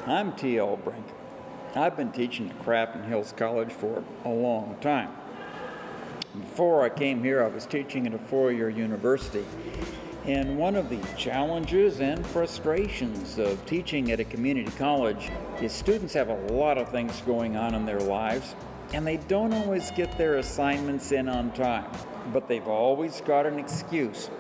I'm TL Brink. I've been teaching at Crafton Hills College for a long time. Before I came here, I was teaching at a four-year university. And one of the challenges and frustrations of teaching at a community college is students have a lot of things going on in their lives, and they don't always get their assignments in on time. But they've always got an excuse.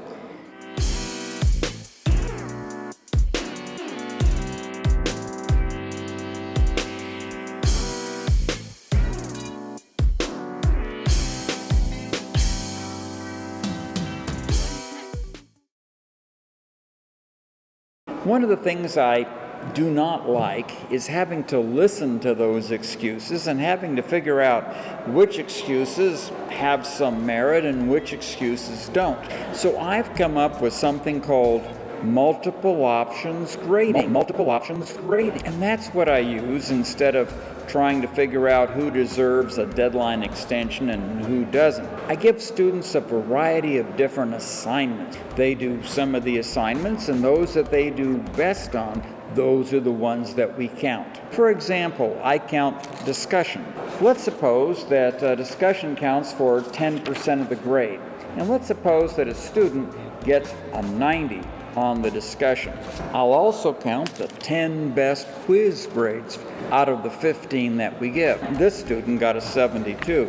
One of the things I do not like is having to listen to those excuses and having to figure out which excuses have some merit and which excuses don't. So I've come up with something called multiple options grading. And that's what I use instead of trying to figure out who deserves a deadline extension and who doesn't. I give students a variety of different assignments. They do some of the assignments, and those that they do best on, those are the ones that we count. For example, I count discussion. Let's suppose that discussion counts for 10% of the grade. And let's suppose that a student gets a 90 on the discussion. I'll also count the 10 best quiz grades out of the 15 that we give. This student got a 72.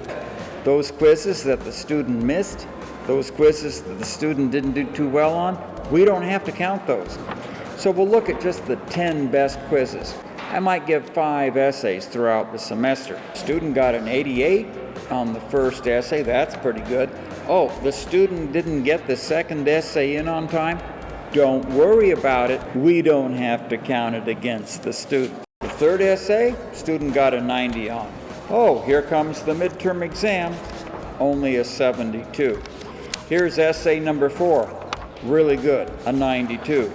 Those quizzes that the student missed, those quizzes that the student didn't do too well on, we don't have to count those. So we'll look at just the 10 best quizzes. I might give 5 essays throughout the semester. Student got an 88 on the first essay. That's pretty good. Oh, the student didn't get the second essay in on time? Don't worry about it. We don't have to count it against the student. The third essay, student got a 90 on. Oh, here comes the midterm exam. Only a 72. Here's essay number 4. Really good, a 92.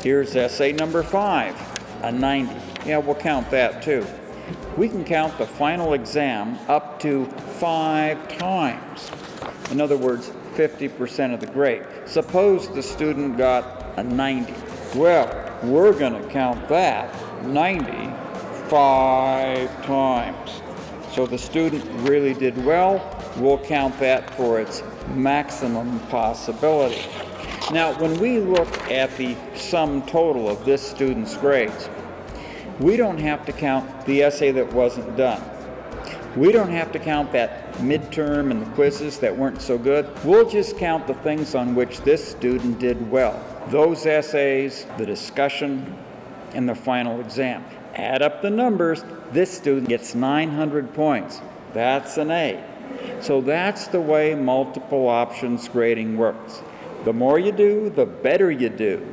Here's essay number 5, a 90. Yeah, we'll count that too. We can count the final exam up to 5 times. In other words, 50% of the grade. Suppose the student got a 90. Well, we're going to count that 90 5 times. So the student really did well. We'll count that for its maximum possibility. Now, when we look at the sum total of this student's grades, we don't have to count the essay that wasn't done. We don't have to count that midterm and the quizzes that weren't so good. We'll just count the things on which this student did well. Those essays, the discussion, and the final exam. Add up the numbers. This student gets 900 points. That's an A. So that's the way multiple options grading works. The more you do, the better you do.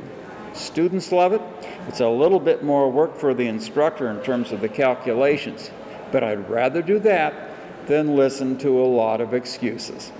Students love it. It's a little bit more work for the instructor in terms of the calculations, but I'd rather do that than listen to a lot of excuses.